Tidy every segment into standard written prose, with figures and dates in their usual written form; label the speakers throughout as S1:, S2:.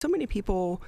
S1: So many people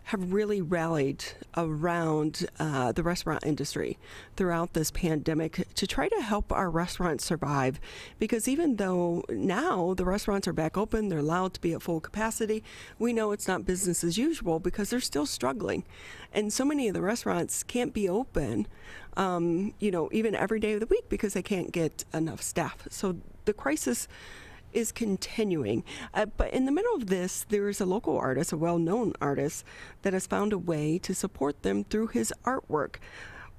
S1: have really rallied around the restaurant industry throughout this pandemic to try to help our restaurants survive. Because even though now the restaurants are back open, they're allowed to be at full capacity, we know it's not business as usual because they're still struggling. And so many of the restaurants can't be open, even every day of the week because they can't get enough staff. So the crisis is continuing. But in the middle of this, there is a local artist, a well-known artist, that has found a way to support them through his artwork.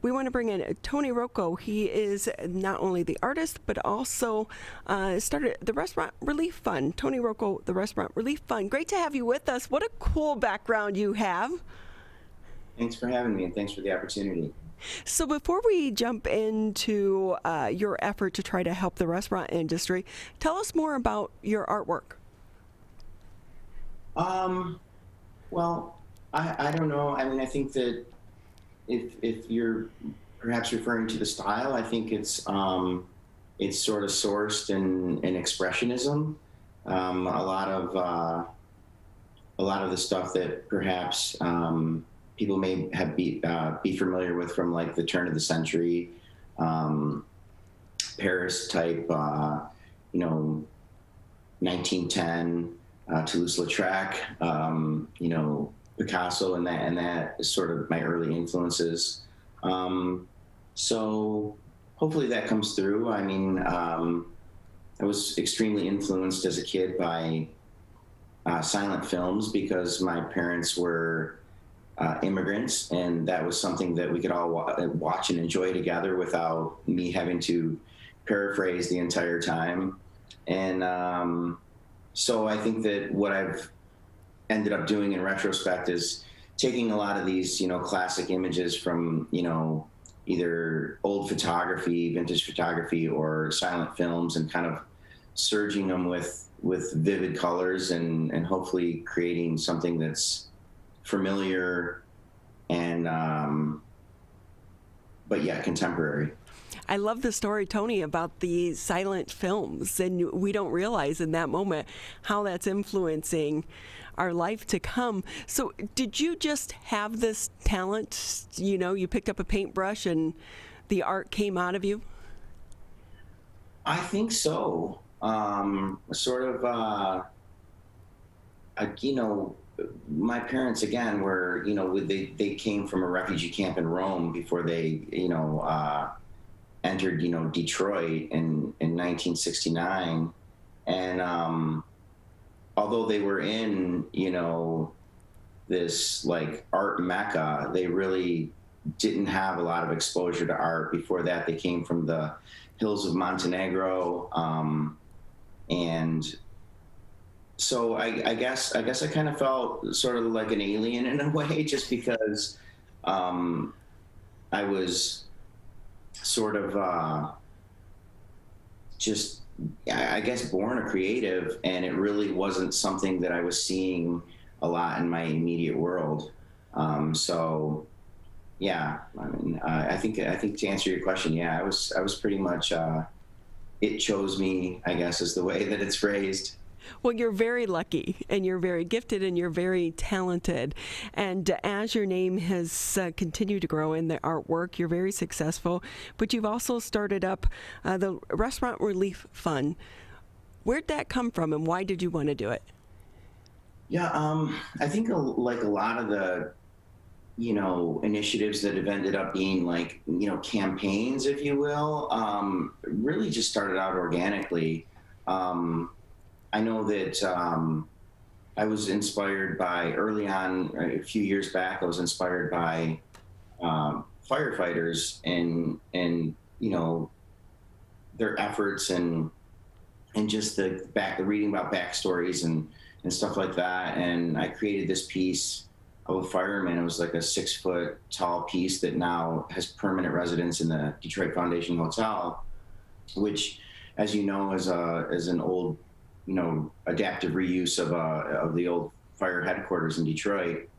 S1: We want to bring in Tony Roko. He is not only the artist, but also started the Restaurant Relief Fund. Tony Roko, the Restaurant Relief Fund. Great to have you with us. What a cool background you have.
S2: Thanks for having me, and thanks for the opportunity.
S1: So before we jump into your effort to try to help the restaurant industry, tell us more about your artwork.
S2: Well, I don't know. I mean, I think that if you're perhaps referring to the style, I think it's sort of sourced in expressionism. A lot of the stuff that perhaps people may have be familiar with from like the turn of the century, Paris type, 1910, Toulouse-Lautrec, Picasso, and that is sort of my early influences. So hopefully that comes through. I mean, I was extremely influenced as a kid by silent films because my parents were immigrants, and that was something that we could all watch and enjoy together without me having to paraphrase the entire time. And so I think that what I've ended up doing in retrospect is taking a lot of these, classic images from, either old photography, vintage photography, or silent films, and kind of surging them with vivid colors and hopefully creating something that's familiar and but yet contemporary.
S1: I love the story, Tony, about the silent films, and we don't realize in that moment how that's influencing our life to come. So did you just have this talent? You picked up a paintbrush and the art came out of you?
S2: I think so. Sort of, my parents again were, they came from a refugee camp in Rome before they, entered, Detroit in 1969. And although they were in, this like art mecca, they really didn't have a lot of exposure to art. Before that, they came from the hills of Montenegro. And so I guess I kind of felt sort of like an alien in a way, just because I was sort of I guess born a creative, and it really wasn't something that I was seeing a lot in my immediate world. So yeah, I mean, I think to answer your question, yeah, I was pretty much it chose me, I guess, is the way that it's phrased.
S1: Well, you're very lucky, and you're very gifted, and you're very talented. And as your name has continued to grow in the artwork, you're very successful. But you've also started up the Restaurant Relief Fund. Where'd that come from, and why did you want to do it?
S2: Yeah, I think like a lot of the initiatives that have ended up being like campaigns, if you will, really just started out organically. I know that I was inspired by early on, a few years back, I was inspired by firefighters and their efforts and just the reading about backstories and stuff like that. And I created this piece of a fireman. It was like a 6-foot tall piece that now has permanent residence in the Detroit Foundation Hotel, which, as you know, is an old adaptive reuse of the old fire headquarters in Detroit.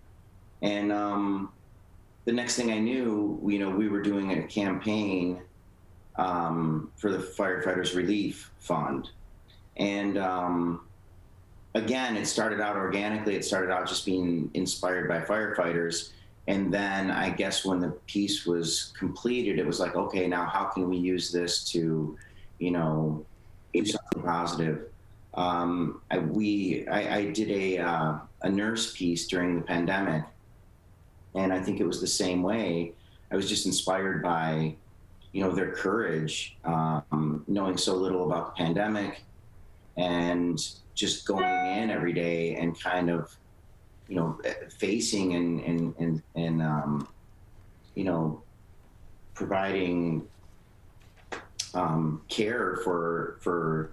S2: And the next thing I knew, we were doing a campaign for the Firefighters Relief Fund. And again, it started out organically. It started out just being inspired by firefighters. And then I guess when the piece was completed, it was like, okay, now how can we use this to, you know, do something positive? I did a nurse piece during the pandemic, and I think it was the same way. I was just inspired by, you know, their courage, knowing so little about the pandemic, and just going in every day and kind of, you know, facing and you know, providing care for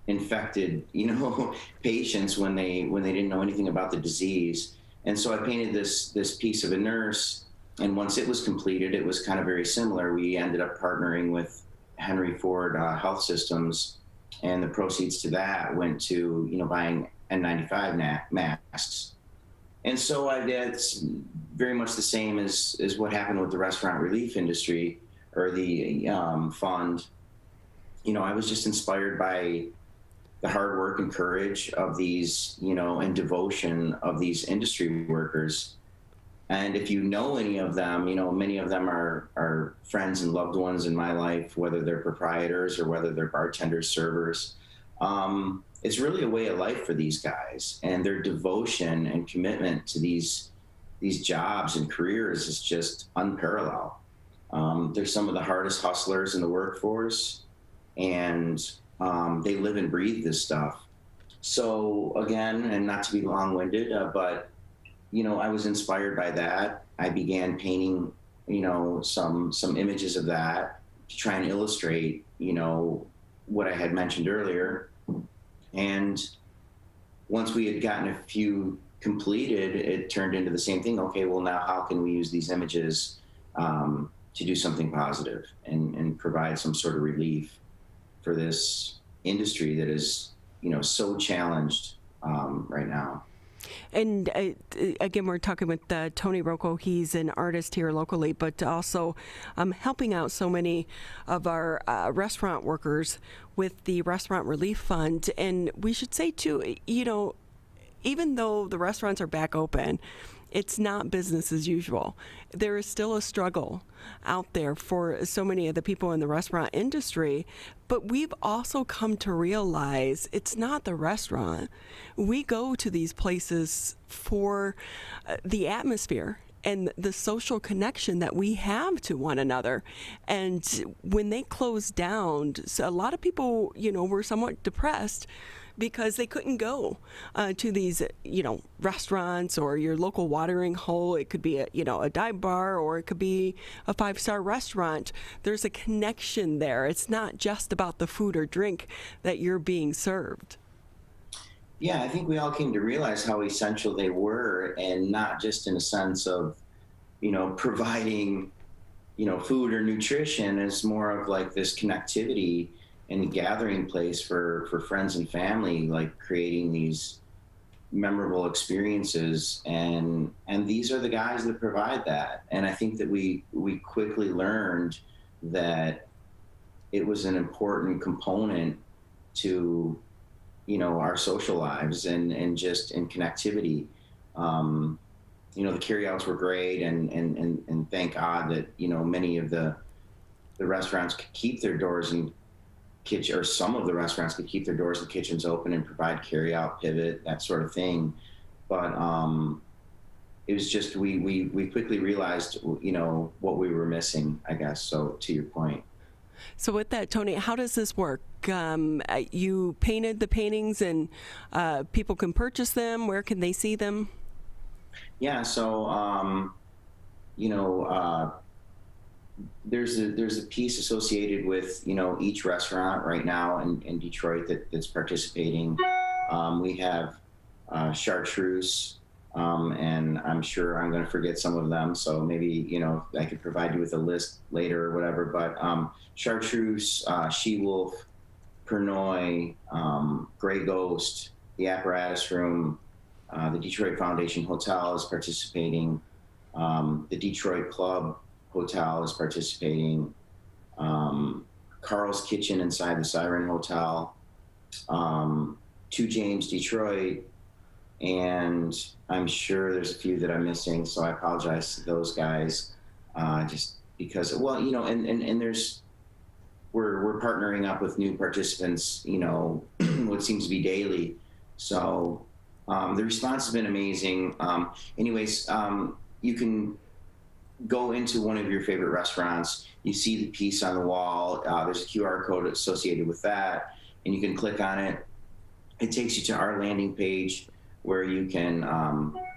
S2: infected, you know, patients when they didn't know anything about the disease. And so I painted this piece of a nurse, and once it was completed, it was kind of very similar. We ended up partnering with Henry Ford Health Systems, and the proceeds to that went to, you know, buying N95 masks. And so that's very much the same as what happened with the restaurant relief industry, or the fund. You know, I was just inspired by the hard work and courage of these, you know, and devotion of these industry workers. And if you know any of them, you know, many of them are friends and loved ones in my life, whether they're proprietors or whether they're bartenders, servers. It's really a way of life for these guys, and their devotion and commitment to these jobs and careers is just unparalleled. They're some of the hardest hustlers in the workforce, and they live and breathe this stuff. So again, and not to be long-winded, but you know, I was inspired by that. I began painting, you know, some images of that to try and illustrate, you know, what I had mentioned earlier. And once we had gotten a few completed, it turned into the same thing. Okay, well, now how can we use these images to do something positive and provide some sort of relief for this industry that is, you know, so challenged right now.
S1: And again, we're talking with Tony Roko. He's an artist here locally, but also helping out so many of our restaurant workers with the Restaurant Relief Fund. And we should say, too, you know, even though the restaurants are back open, it's not business as usual. There is still a struggle out there for so many of the people in the restaurant industry, but we've also come to realize it's not the restaurant. We go to these places for the atmosphere and the social connection that we have to one another. And when they closed down, so a lot of people, you know, were somewhat depressed because they couldn't go to these, you know, restaurants or your local watering hole. It could be a, you know, a dive bar, or it could be a 5-star restaurant. There's a connection there. It's not just about the food or drink that you're being served.
S2: Yeah, I think we all came to realize how essential they were, and not just in a sense of, you know, providing, you know, food or nutrition. It's more of like this connectivity and gathering place for friends and family, like creating these memorable experiences. And these are the guys that provide that. And I think that we quickly learned that it was an important component to, you know, our social lives and just in connectivity. You know, the carryouts were great, and thank God that, you know, many of the restaurants could keep their doors and kitchen, or some of the restaurants could keep their doors and kitchens open and provide carryout, pivot, that sort of thing. But it was just, we quickly realized, you know, what we were missing, I guess. So to your point.
S1: So with that, Tony, how does this work? You painted the paintings, and people can purchase them. Where can they see them?
S2: Yeah, so you know, there's a piece associated with, you know, each restaurant right now in Detroit that's participating. We have Chartreuse, and I'm sure I'm going to forget some of them, so maybe, you know, I could provide you with a list later or whatever. But Chartreuse, She-Wolf, Pernod, Grey Ghost, the Apparatus Room, the Detroit Foundation Hotel is participating. The Detroit Club Hotel is participating. Carl's Kitchen inside the Siren Hotel. 2 James Detroit, and I'm sure there's a few that I'm missing, so I apologize to those guys, just because, well, and there's, we're partnering up with new participants, what seems to be daily. So the response has been amazing. You can go into one of your favorite restaurants, you see the piece on the wall, there's a QR code associated with that, and you can click on it. It takes you to our landing page where you can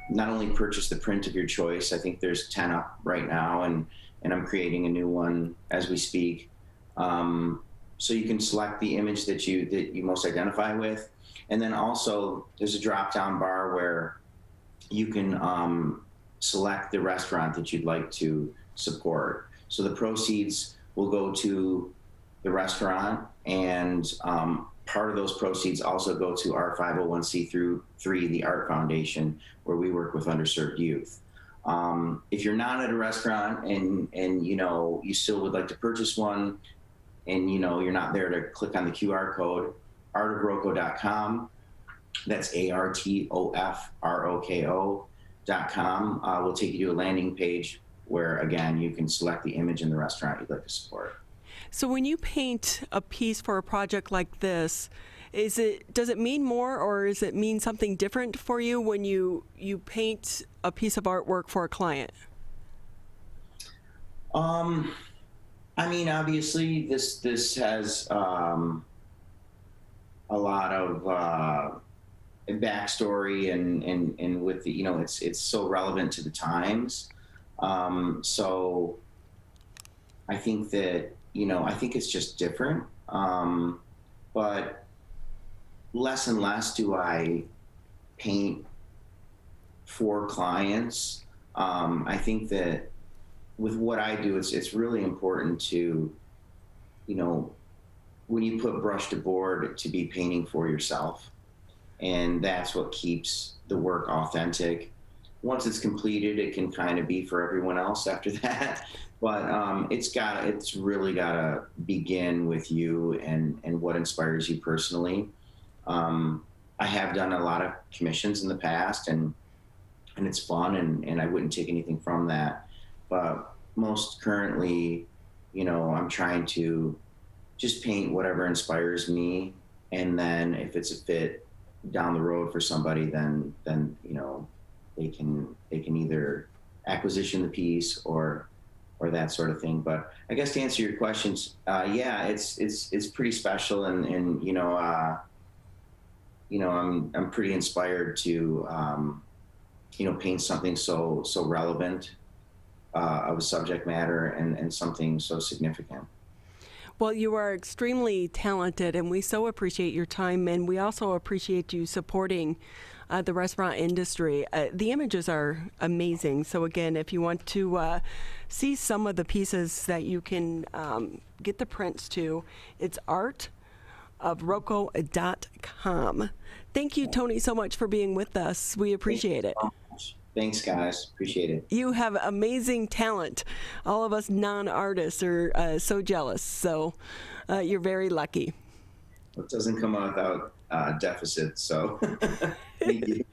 S2: not only purchase the print of your choice. I think there's 10 up right now, and I'm creating a new one as we speak. So you can select the image that you most identify with. And then also there's a drop-down bar where you can select the restaurant that you'd like to support. So the proceeds will go to the restaurant, and part of those proceeds also go to our 501c3, the Art Foundation, where we work with underserved youth. If you're not at a restaurant and you still would like to purchase one, and you're not there to click on the QR code, artofroko.com. That's ARTOFROKO.com. Will take you to a landing page where, again, you can select the image in the restaurant you'd like to support.
S1: So when you paint a piece for a project like this, does it mean more, or does it mean something different for you when you paint a piece of artwork for a client?
S2: Obviously this has a lot of backstory and with the, it's so relevant to the times. So I think that, I think it's just different. But less and less do I paint for clients. I think that with what I do, it's really important to, when you put brush to board, to be painting for yourself. And that's what keeps the work authentic. Once it's completed, it can kind of be for everyone else after that. But it's really gotta begin with you and what inspires you personally. I have done a lot of commissions in the past, and it's fun, and I wouldn't take anything from that. But most currently, I'm trying to just paint whatever inspires me, and then if it's a fit down the road for somebody, then they can either acquisition the piece or that sort of thing. But I guess to answer your questions, yeah, it's pretty special, and I'm pretty inspired to paint something so relevant of a subject matter, and something so significant.
S1: Well, you are extremely talented, and we so appreciate your time, and we also appreciate you supporting the restaurant industry. The images are amazing. So again, if you want to see some of the pieces that you can get the prints to, it's artofroko.com. Thank you, Tony, so much for being with us. We appreciate it.
S2: Thanks, guys. Appreciate it.
S1: You have amazing talent. All of us non-artists are so jealous. So you're very lucky.
S2: It doesn't come without deficit, so thank you.